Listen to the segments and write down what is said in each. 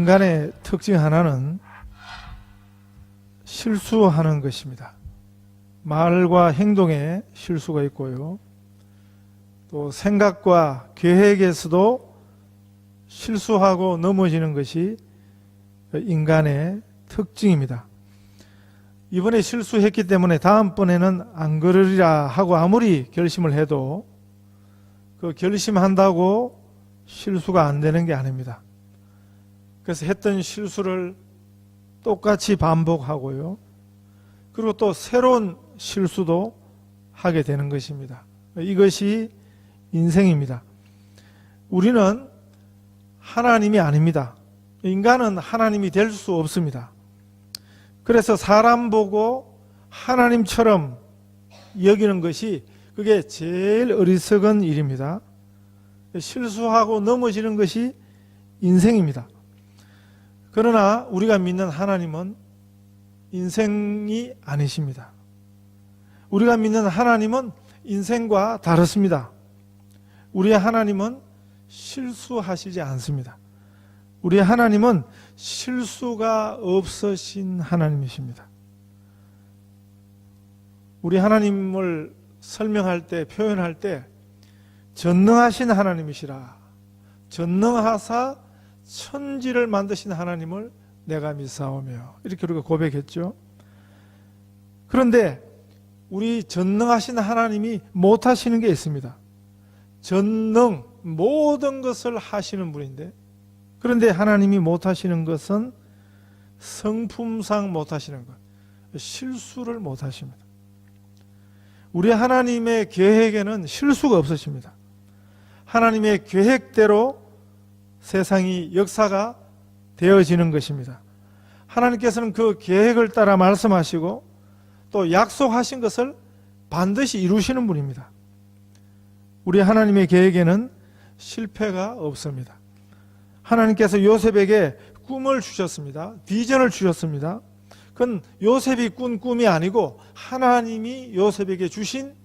인간의 특징 하나는 실수하는 것입니다. 말과 행동에 실수가 있고요. 또 생각과 계획에서도 실수하고 넘어지는 것이 인간의 특징입니다. 이번에 실수했기 때문에 다음번에는 안 그러리라 하고 아무리 결심을 해도 그 결심한다고 실수가 안 되는 게 아닙니다. 그래서 했던 실수를 똑같이 반복하고요. 그리고 또 새로운 실수도 하게 되는 것입니다. 이것이 인생입니다. 우리는 하나님이 아닙니다. 인간은 하나님이 될 수 없습니다. 그래서 사람 보고 하나님처럼 여기는 것이 그게 제일 어리석은 일입니다. 실수하고 넘어지는 것이 인생입니다. 그러나 우리가 믿는 하나님은 인생이 아니십니다. 우리가 믿는 하나님은 인생과 다르습니다. 우리의 하나님은 실수하시지 않습니다. 우리의 하나님은 실수가 없으신 하나님이십니다. 우리 하나님을 설명할 때, 표현할 때 전능하신 하나님이시라. 전능하사 천지를 만드신 하나님을 내가 믿사오며, 이렇게 우리가 고백했죠. 그런데 우리 전능하신 하나님이 못하시는 게 있습니다. 전능, 모든 것을 하시는 분인데, 그런데 하나님이 못하시는 것은 성품상 못하시는 것, 실수를 못하십니다. 우리 하나님의 계획에는 실수가 없으십니다. 하나님의 계획대로 세상이 역사가 되어지는 것입니다. 하나님께서는 그 계획을 따라 말씀하시고 또 약속하신 것을 반드시 이루시는 분입니다. 우리 하나님의 계획에는 실패가 없습니다. 하나님께서 요셉에게 꿈을 주셨습니다. 비전을 주셨습니다. 그건 요셉이 꾼 꿈이 아니고 하나님이 요셉에게 주신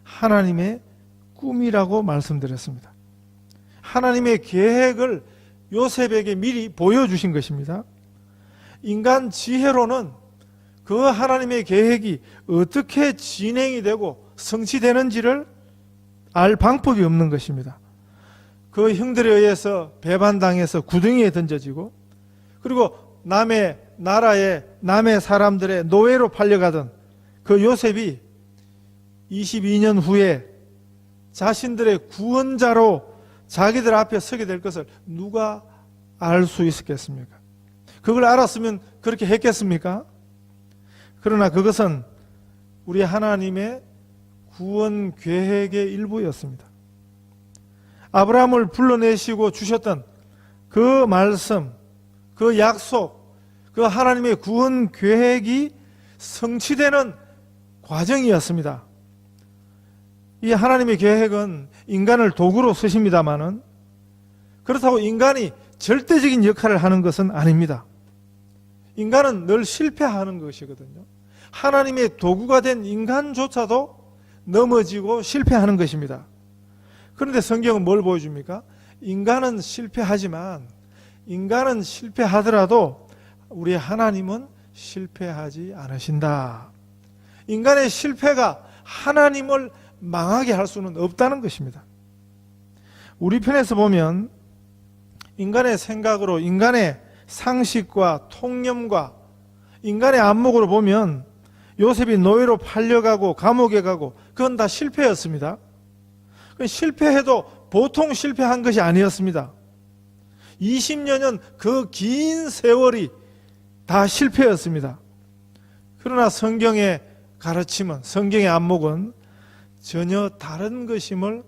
하나님의 꿈이라고 말씀드렸습니다. 하나님의 계획을 요셉에게 미리 보여주신 것입니다. 인간 지혜로는 그 하나님의 계획이 어떻게 진행이 되고 성취되는지를 알 방법이 없는 것입니다. 그 형들에 의해서 배반당해서 구덩이에 던져지고, 그리고 남의 나라의 남의 사람들의 노예로 팔려가던 그 요셉이 22년 후에 자신들의 구원자로 자기들 앞에 서게 될 것을 누가 알 수 있었겠습니까? 그걸 알았으면 그렇게 했겠습니까? 그러나 그것은 우리 하나님의 구원 계획의 일부였습니다. 아브라함을 불러내시고 주셨던 그 말씀, 그 약속, 그 하나님의 구원 계획이 성취되는 과정이었습니다. 이 하나님의 계획은 인간을 도구로 쓰십니다마는 그렇다고 인간이 절대적인 역할을 하는 것은 아닙니다. 인간은 늘 실패하는 것이거든요. 하나님의 도구가 된 인간조차도 넘어지고 실패하는 것입니다. 그런데 성경은 뭘 보여줍니까? 인간은 실패하지만 인간은 실패하더라도 우리 하나님은 실패하지 않으신다. 인간의 실패가 하나님을 망하게 할 수는 없다는 것입니다. 우리 편에서 보면 인간의 생각으로, 인간의 상식과 통념과 인간의 안목으로 보면 요셉이 노예로 팔려가고 감옥에 가고 그건 다 실패였습니다. 실패해도 보통 실패한 것이 아니었습니다. 20년은 그 긴 세월이 다 실패였습니다. 그러나 성경의 가르침은, 성경의 안목은 전혀 다른 것임을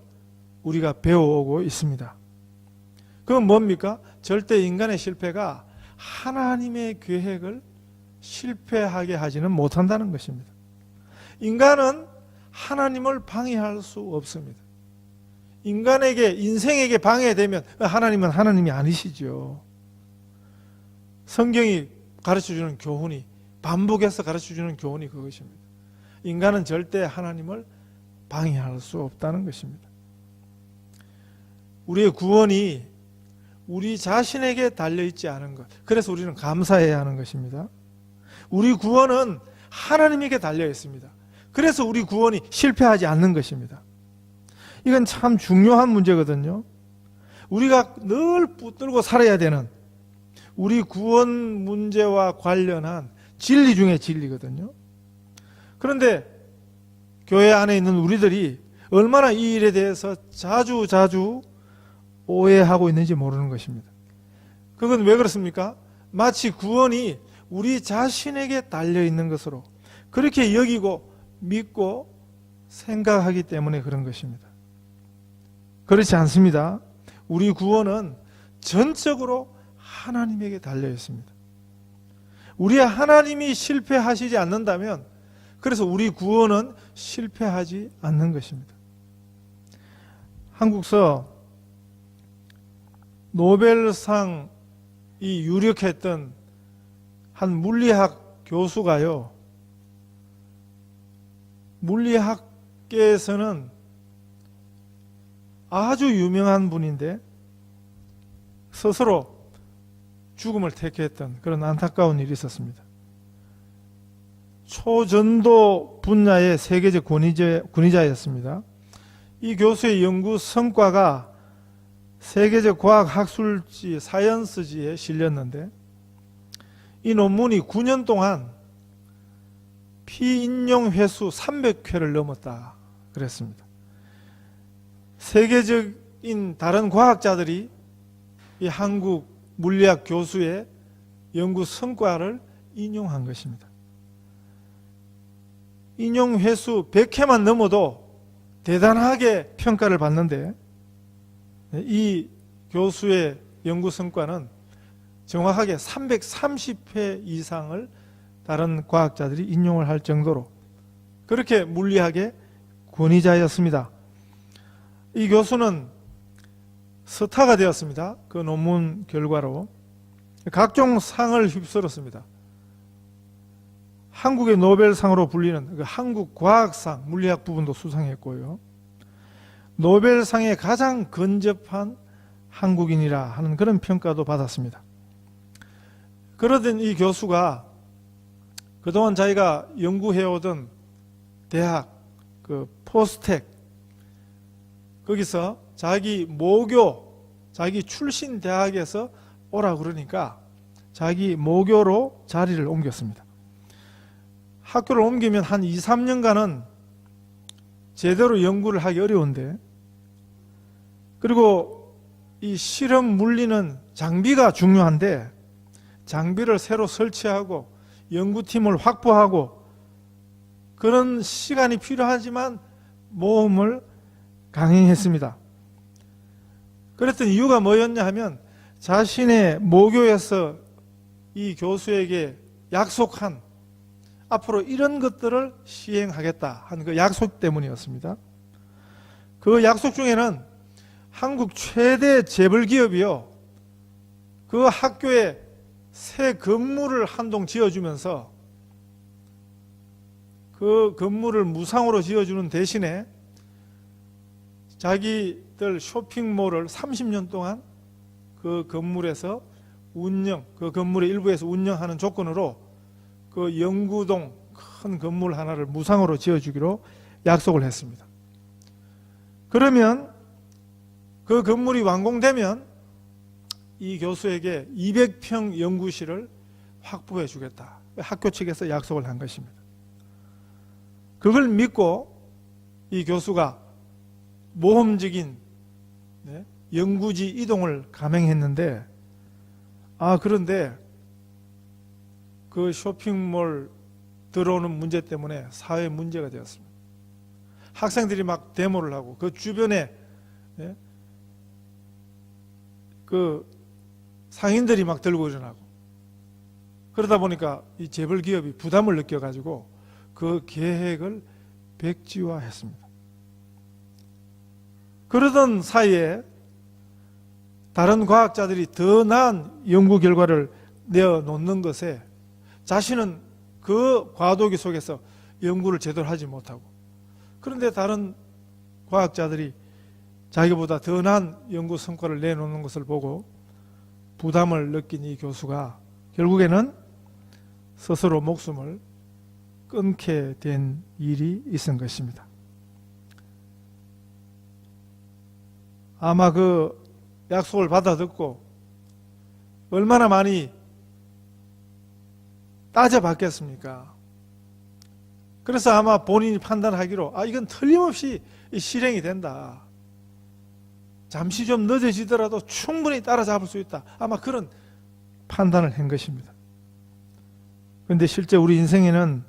우리가 배워오고 있습니다. 그건 뭡니까? 절대 인간의 실패가 하나님의 계획을 실패하게 하지는 못한다는 것입니다. 인간은 하나님을 방해할 수 없습니다. 인간에게, 인생에게 방해되면 하나님은 하나님이 아니시죠. 성경이 가르쳐주는 교훈이, 반복해서 가르쳐주는 교훈이 그것입니다. 인간은 절대 하나님을 방해할 수 없다는 것입니다. 우리의 구원이 우리 자신에게 달려있지 않은 것. 그래서 우리는 감사해야 하는 것입니다. 우리 구원은 하나님에게 달려있습니다. 그래서 우리 구원이 실패하지 않는 것입니다. 이건 참 중요한 문제거든요. 우리가 늘 붙들고 살아야 되는 우리 구원 문제와 관련한 진리 중에 진리거든요. 그런데 교회 안에 있는 우리들이 얼마나 이 일에 대해서 자주 오해하고 있는지 모르는 것입니다. 그건 왜 그렇습니까? 마치 구원이 우리 자신에게 달려있는 것으로 그렇게 여기고 믿고 생각하기 때문에 그런 것입니다. 그렇지 않습니다. 우리 구원은 전적으로 하나님에게 달려있습니다. 우리 하나님이 실패하시지 않는다면 그래서 우리 구원은 실패하지 않는 것입니다. 한국서 노벨상이 유력했던 한 물리학 교수가요, 물리학계에서는 아주 유명한 분인데 스스로 죽음을 택했던 그런 안타까운 일이 있었습니다. 초전도 분야의 세계적 권위자였습니다. 이 교수의 연구 성과가 세계적 과학 학술지 사이언스지에 실렸는데 이 논문이 9년 동안 피인용 횟수 300회를 넘었다 그랬습니다. 세계적인 다른 과학자들이 이 한국 물리학 교수의 연구 성과를 인용한 것입니다. 인용 횟수 100회만 넘어도 대단하게 평가를 받는데 이 교수의 연구 성과는 정확하게 330회 이상을 다른 과학자들이 인용을 할 정도로 그렇게 물리학의 권위자였습니다. 이 교수는 스타가 되었습니다. 그 논문 결과로 각종 상을 휩쓸었습니다. 한국의 노벨상으로 불리는 그 한국과학상, 물리학 부분도 수상했고요. 노벨상에 가장 근접한 한국인이라 하는 그런 평가도 받았습니다. 그러던 이 교수가 그동안 자기가 연구해오던 대학, 그 포스텍, 거기서 자기 모교, 자기 출신 대학에서 오라 그러니까 자기 모교로 자리를 옮겼습니다. 학교를 옮기면 한 2, 3년간은 제대로 연구를 하기 어려운데, 그리고 이 실험 물리는 장비가 중요한데 장비를 새로 설치하고 연구팀을 확보하고 그런 시간이 필요하지만 모험을 강행했습니다. 그랬던 이유가 뭐였냐 하면 자신의 모교에서 이 교수에게 약속한 앞으로 이런 것들을 시행하겠다 하는 그 약속 때문이었습니다. 그 약속 중에는 한국 최대 재벌기업이요, 그 학교에 새 건물을 한 동 지어주면서 그 건물을 무상으로 지어주는 대신에 자기들 쇼핑몰을 30년 동안 그 건물에서 운영, 그 건물의 일부에서 운영하는 조건으로 그 연구동 큰 건물 하나를 무상으로 지어주기로 약속을 했습니다. 그러면 그 건물이 완공되면 이 교수에게 200평 연구실을 확보해 주겠다. 학교 측에서 약속을 한 것입니다. 그걸 믿고 이 교수가 모험적인 연구지 이동을 감행했는데, 그런데 그 쇼핑몰 들어오는 문제 때문에 사회 문제가 되었습니다. 학생들이 막 데모를 하고 그 주변에 그 상인들이 막 들고 일어나고, 그러다 보니까 이 재벌 기업이 부담을 느껴가지고 그 계획을 백지화했습니다. 그러던 사이에 다른 과학자들이 더 나은 연구 결과를 내어놓는 것에 자신은 그 과도기 속에서 연구를 제대로 하지 못하고, 그런데 다른 과학자들이 자기보다 더 나은 연구 성과를 내놓는 것을 보고 부담을 느낀 이 교수가 결국에는 스스로 목숨을 끊게 된 일이 있은 것입니다. 아마 그 약속을 받아 듣고 얼마나 많이 따져봤겠습니까? 그래서 아마 본인이 판단하기로 이건 틀림없이 실행이 된다. 잠시 좀 늦어지더라도 충분히 따라잡을 수 있다. 아마 그런 판단을 한 것입니다. 그런데 실제 우리 인생에는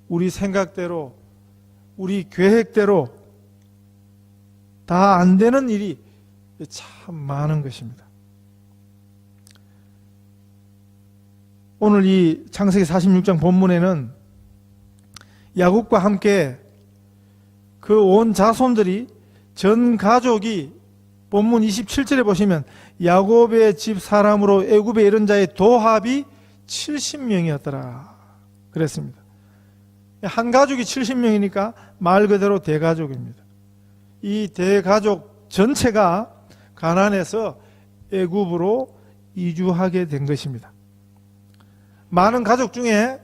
우리 생각대로, 우리 계획대로 다 안 되는 일이 참 많은 것입니다. 오늘 이 창세기 46장 본문에는 야곱과 함께 그 온 자손들이 전 가족이 본문 27절에 보시면 야곱의 집 사람으로 애굽에 이른 자의 도합이 70명이었더라 그랬습니다. 한 가족이 70명이니까 말 그대로 대가족입니다. 이 대가족 전체가 가나안에서 애굽으로 이주하게 된 것입니다. 많은 가족 중에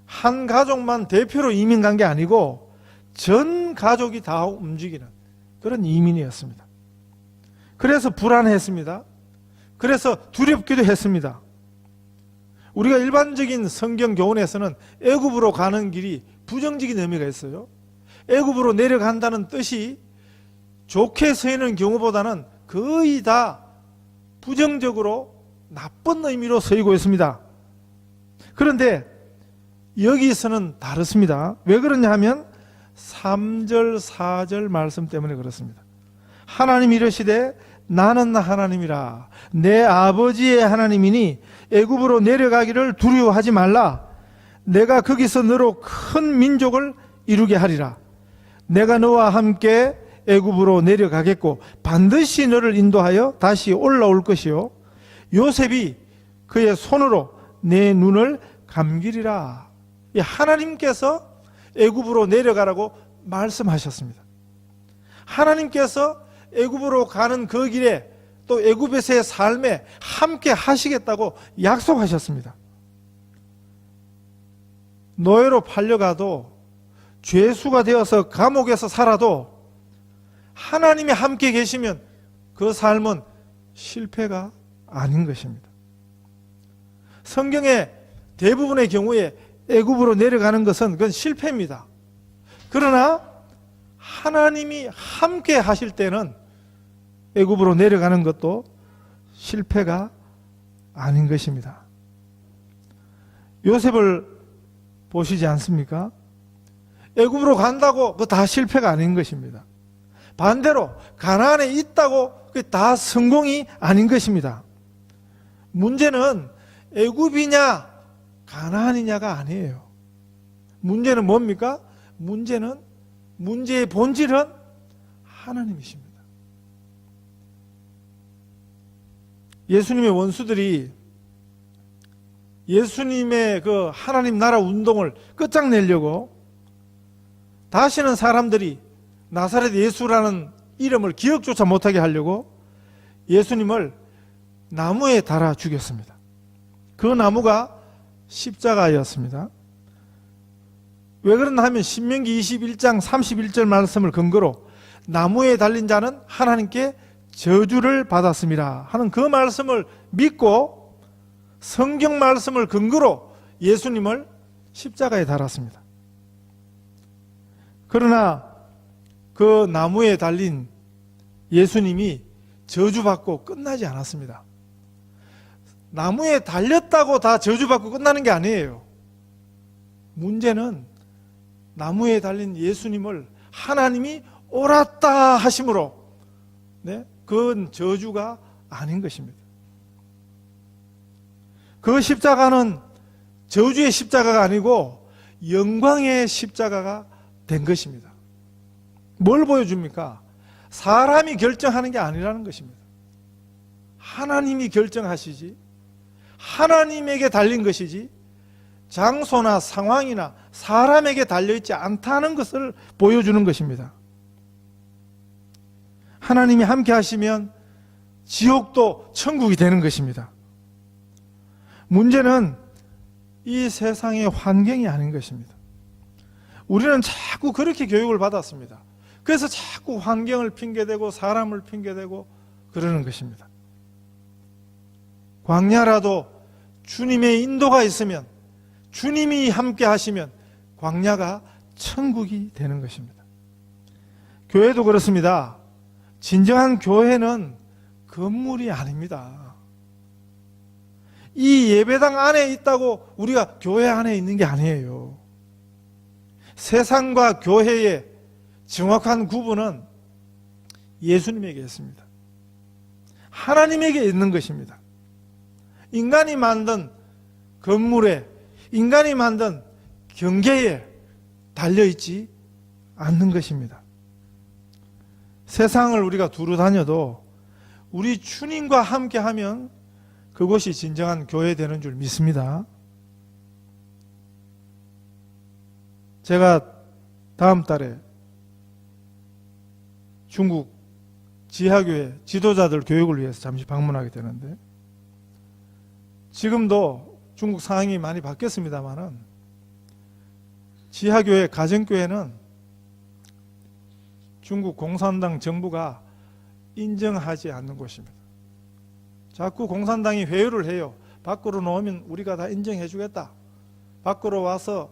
한 가족만 대표로 이민 간 게 아니고 전 가족이 다 움직이는 그런 이민이었습니다. 그래서 불안했습니다. 그래서 두렵기도 했습니다. 우리가 일반적인 성경 교훈에서는 애굽으로 가는 길이 부정적인 의미가 있어요. 애굽으로 내려간다는 뜻이 좋게 쓰이는 경우보다는 거의 다 부정적으로 나쁜 의미로 쓰이고 있습니다. 그런데 여기서는 다릅니다. 왜 그러냐 하면 3절 4절 말씀 때문에 그렇습니다. 하나님이 이르시되 나는 하나님이라 내 아버지의 하나님이니 애굽으로 내려가기를 두려워하지 말라. 내가 거기서 너로 큰 민족을 이루게 하리라. 내가 너와 함께 애굽으로 내려가겠고 반드시 너를 인도하여 다시 올라올 것이요 요셉이 그의 손으로 내 눈을 감기리라. 하나님께서 애굽으로 내려가라고 말씀하셨습니다. 하나님께서 애굽으로 가는 그 길에 또 애굽에서의 삶에 함께 하시겠다고 약속하셨습니다. 노예로 팔려가도 죄수가 되어서 감옥에서 살아도 하나님이 함께 계시면 그 삶은 실패가 아닌 것입니다. 성경의 대부분의 경우에 애굽으로 내려가는 것은 그건 실패입니다. 그러나 하나님이 함께 하실 때는 애굽으로 내려가는 것도 실패가 아닌 것입니다. 요셉을 보시지 않습니까? 애굽으로 간다고 그거 다 실패가 아닌 것입니다. 반대로 가나안에 있다고 그게 다 성공이 아닌 것입니다. 문제는 애굽이냐 가나안이냐가 아니에요. 문제는 뭡니까? 문제의 본질은 하나님이십니다. 예수님의 원수들이 예수님의 그 하나님 나라 운동을 끝장내려고 다시는 사람들이 나사렛 예수라는 이름을 기억조차 못하게 하려고 예수님을 나무에 달아 죽였습니다. 그 나무가 십자가였습니다. 왜 그러나 하면 신명기 21장 31절 말씀을 근거로 나무에 달린 자는 하나님께 저주를 받았습니다 하는 그 말씀을 믿고 성경 말씀을 근거로 예수님을 십자가에 달았습니다. 그러나 그 나무에 달린 예수님이 저주받고 끝나지 않았습니다. 나무에 달렸다고 다 저주받고 끝나는 게 아니에요. 문제는 나무에 달린 예수님을 하나님이 옳았다 하심으로 그건 저주가 아닌 것입니다. 그 십자가는 저주의 십자가가 아니고 영광의 십자가가 된 것입니다. 뭘 보여줍니까? 사람이 결정하는 게 아니라는 것입니다. 하나님이 결정하시지 하나님에게 달린 것이지 장소나 상황이나 사람에게 달려있지 않다는 것을 보여주는 것입니다. 하나님이 함께 하시면 지옥도 천국이 되는 것입니다. 문제는 이 세상의 환경이 아닌 것입니다. 우리는 자꾸 그렇게 교육을 받았습니다. 그래서 자꾸 환경을 핑계대고 사람을 핑계대고 그러는 것입니다. 광야라도 주님의 인도가 있으면, 주님이 함께 하시면 광야가 천국이 되는 것입니다. 교회도 그렇습니다. 진정한 교회는 건물이 아닙니다. 이 예배당 안에 있다고 우리가 교회 안에 있는 게 아니에요. 세상과 교회의 정확한 구분은 예수님에게 있습니다. 하나님에게 있는 것입니다. 인간이 만든 건물에, 인간이 만든 경계에 달려있지 않는 것입니다. 세상을 우리가 두루 다녀도 우리 주님과 함께하면 그것이 진정한 교회 되는 줄 믿습니다. 제가 다음 달에 중국 지하교회 지도자들 교육을 위해서 잠시 방문하게 되는데, 지금도 중국 상황이 많이 바뀌었습니다만은 지하교회, 가정교회는 중국 공산당 정부가 인정하지 않는 곳입니다. 자꾸 공산당이 회유를 해요. 밖으로 나오면 우리가 다 인정해 주겠다. 밖으로 와서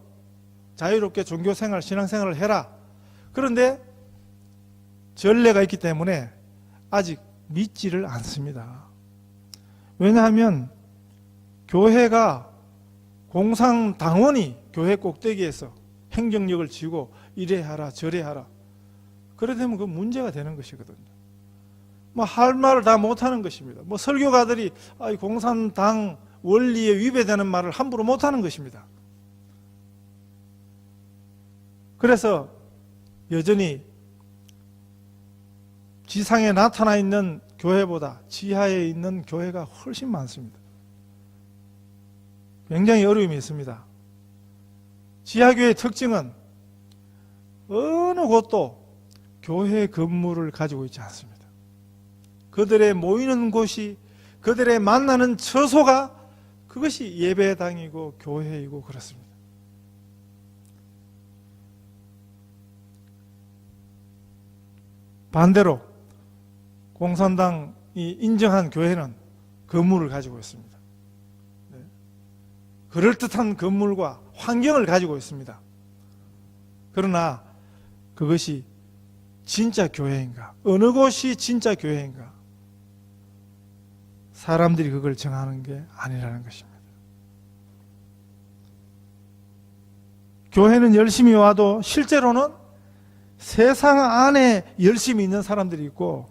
자유롭게 종교생활, 신앙생활을 해라. 그런데 전례가 있기 때문에 아직 믿지를 않습니다. 왜냐하면 교회가, 공산당원이 교회 꼭대기에서 행정력을 쥐고 이래 하라 저래 하라, 그래 되면 그 문제가 되는 것이거든요. 뭐 할 말을 다 못하는 것입니다. 뭐 설교가들이 공산당 원리에 위배되는 말을 함부로 못하는 것입니다. 그래서 여전히 지상에 나타나 있는 교회보다 지하에 있는 교회가 훨씬 많습니다. 굉장히 어려움이 있습니다. 지하교회의 특징은 어느 곳도 교회 건물을 가지고 있지 않습니다. 그들의 모이는 곳이, 그들의 만나는 처소가 그것이 예배당이고 교회이고 그렇습니다. 반대로 공산당이 인정한 교회는 건물을 가지고 있습니다. 그럴듯한 건물과 환경을 가지고 있습니다. 그러나 그것이 진짜 교회인가? 어느 곳이 진짜 교회인가? 사람들이 그걸 정하는 게 아니라는 것입니다. 교회는 열심히 와도 실제로는 세상 안에 열심히 있는 사람들이 있고,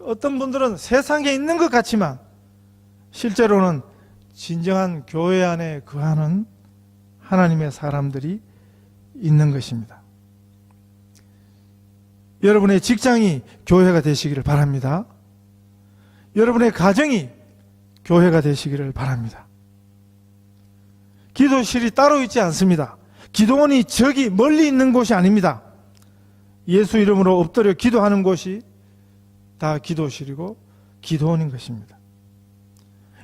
어떤 분들은 세상에 있는 것 같지만 실제로는 진정한 교회 안에 거하는 하나님의 사람들이 있는 것입니다. 여러분의 직장이 교회가 되시기를 바랍니다. 여러분의 가정이 교회가 되시기를 바랍니다. 기도실이 따로 있지 않습니다. 기도원이 저기 멀리 있는 곳이 아닙니다. 예수 이름으로 엎드려 기도하는 곳이 다 기도실이고 기도원인 것입니다.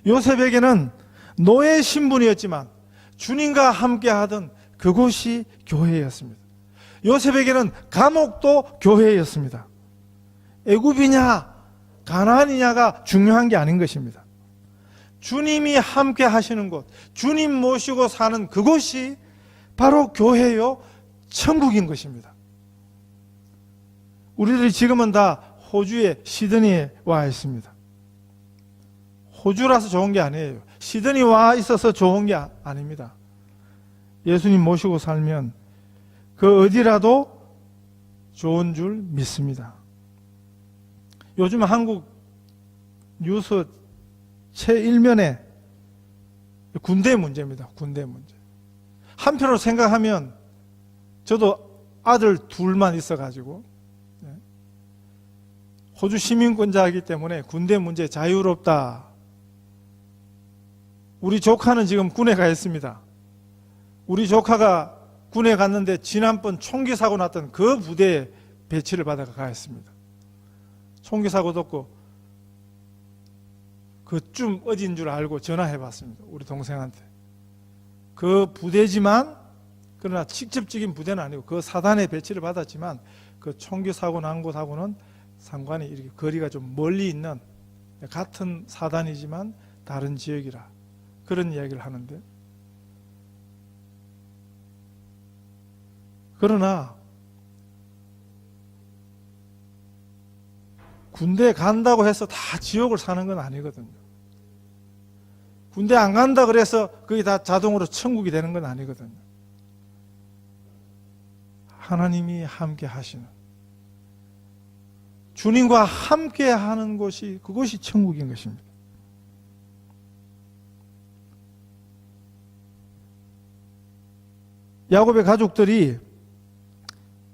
요셉에게는 노예 신분이었지만 주님과 함께 하던 그곳이 교회였습니다. 요셉에게는 감옥도 교회였습니다. 애굽이냐 가나안이냐가 중요한 게 아닌 것입니다. 주님이 함께 하시는 곳, 주님 모시고 사는 그곳이 바로 교회요 천국인 것입니다. 우리들이 지금은 다 호주의 시드니에 와 있습니다. 호주라서 좋은 게 아니에요. 시드니 와 있어서 좋은 게 아닙니다. 예수님 모시고 살면 그 어디라도 좋은 줄 믿습니다. 요즘 한국 뉴스 최일면에 군대 문제입니다. 군대 문제. 한편으로 생각하면 저도 아들 둘만 있어가지고 호주 시민권자이기 때문에 군대 문제 자유롭다. 우리 조카는 지금 군에 가 있습니다. 우리 조카가 군에 갔는데 지난번 총기 사고 났던 그 부대에 배치를 받아가 있습니다. 총기 사고도 없고 그쯤 어디인 줄 알고 전화해 봤습니다. 우리 동생한테. 그 부대지만, 그러나 직접적인 부대는 아니고 그 사단에 배치를 받았지만 그 총기 사고 난 곳하고는 상관이 이렇게 거리가 좀 멀리 있는, 같은 사단이지만 다른 지역이라 그런 이야기를 하는데, 그러나 군대 간다고 해서 다 지옥을 사는 건 아니거든요. 군대 안 간다 그래서 그게 다 자동으로 천국이 되는 건 아니거든요. 하나님이 함께 하시는, 주님과 함께 하는 곳이, 그것이 천국인 것입니다. 야곱의 가족들이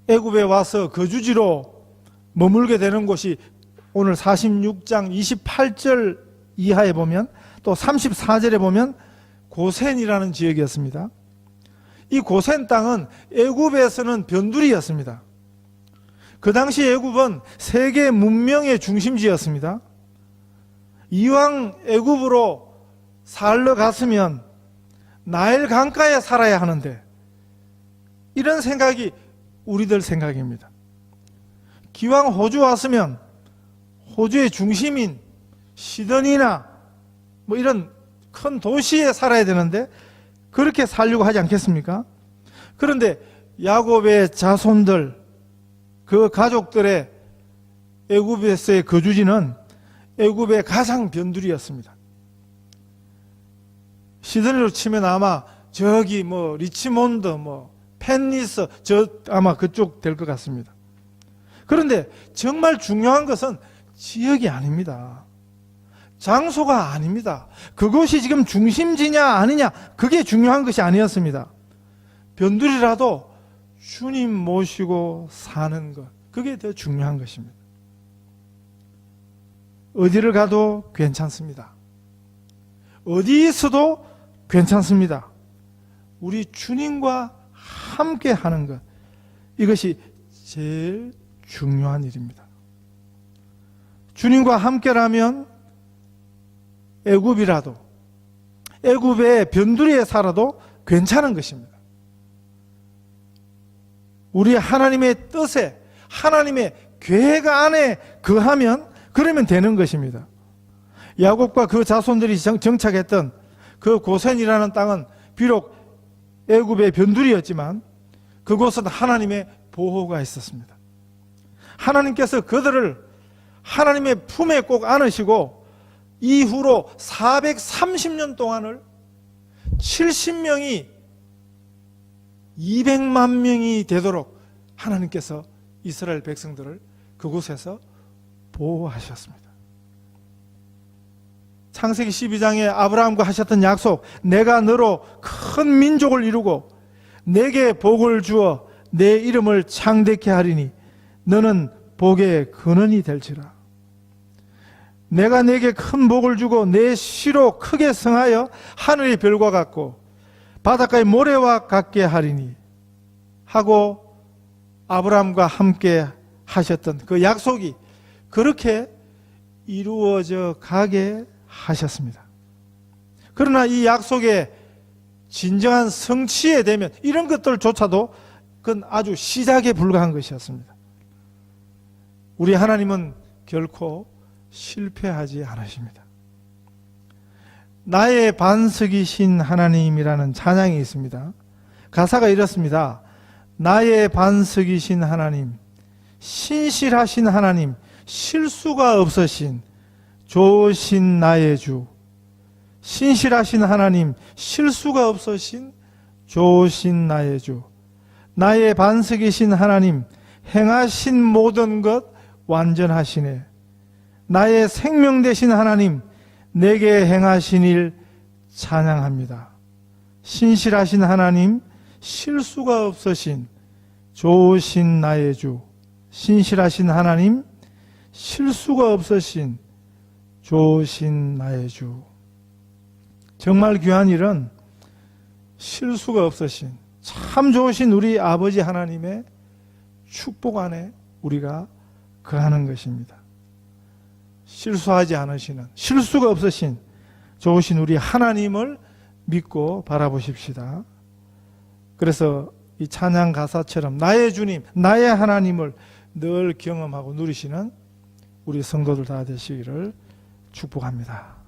애굽에 와서 거주지로 머물게 되는 곳이 오늘 46장 28절 이하에 보면, 또 34절에 보면 고센이라는 지역이었습니다. 이 고센 땅은 애굽에서는 변두리였습니다. 그 당시 애굽은 세계 문명의 중심지였습니다. 이왕 애굽으로 살러 갔으면 나일 강가에 살아야 하는데, 이런 생각이 우리들 생각입니다. 기왕 호주 왔으면 호주의 중심인 시드니나 뭐 이런 큰 도시에 살아야 되는데 그렇게 살려고 하지 않겠습니까? 그런데 야곱의 자손들, 그 가족들의 애굽에서의 거주지는 애굽의 가장 변두리였습니다. 시드니로 치면 아마 저기 뭐 리치몬드, 뭐 펜니스, 저 아마 그쪽 될 것 같습니다. 그런데 정말 중요한 것은 지역이 아닙니다. 장소가 아닙니다. 그것이 지금 중심지냐 아니냐, 그게 중요한 것이 아니었습니다. 변두리라도 주님 모시고 사는 것, 그게 더 중요한 것입니다. 어디를 가도 괜찮습니다. 어디 있어도 괜찮습니다. 우리 주님과 함께 하는 것, 이것이 제일 중요한 일입니다. 주님과 함께라면 애굽이라도, 애굽의 변두리에 살아도 괜찮은 것입니다. 우리 하나님의 뜻에, 하나님의 계획 안에 거하면 그러면 되는 것입니다. 야곱과 그 자손들이 정착했던 그 고센이라는 땅은 비록 애굽의 변두리였지만 그곳은 하나님의 보호가 있었습니다. 하나님께서 그들을 하나님의 품에 꼭 안으시고 이후로 430년 동안을 70명이 200만 명이 되도록 하나님께서 이스라엘 백성들을 그곳에서 보호하셨습니다. 창세기 12장에 아브라함과 하셨던 약속, 내가 너로 큰 민족을 이루고 내게 복을 주어 내 이름을 창대케 하리니 너는 복의 근원이 될지라. 내가 내게 큰 복을 주고 내 씨로 크게 성하여 하늘의 별과 같고 바닷가의 모래와 같게 하리니 하고 아브라함과 함께 하셨던 그 약속이 그렇게 이루어져 가게 하셨습니다. 그러나 이 약속의 진정한 성취에 되면 이런 것들조차도 그건 아주 시작에 불과한 것이었습니다. 우리 하나님은 결코 실패하지 않으십니다. 나의 반석이신 하나님이라는 찬양이 있습니다. 가사가 이렇습니다. 나의 반석이신 하나님, 신실하신 하나님, 실수가 없으신 좋으신 나의 주. 신실하신 하나님, 실수가 없으신 좋으신 나의 주. 나의 반석이신 하나님, 행하신 모든 것 완전하시네. 나의 생명 되신 하나님, 내게 행하신 일 찬양합니다. 신실하신 하나님, 실수가 없으신 좋으신 나의 주. 신실하신 하나님, 실수가 없으신 좋으신 나의 주. 정말 귀한 일은 실수가 없으신 참 좋으신 우리 아버지 하나님의 축복 안에 우리가 거하는 것입니다. 실수하지 않으시는, 실수가 없으신 좋으신 우리 하나님을 믿고 바라보십시다. 그래서 이 찬양 가사처럼 나의 주님, 나의 하나님을 늘 경험하고 누리시는 우리 성도들 다 되시기를 축복합니다.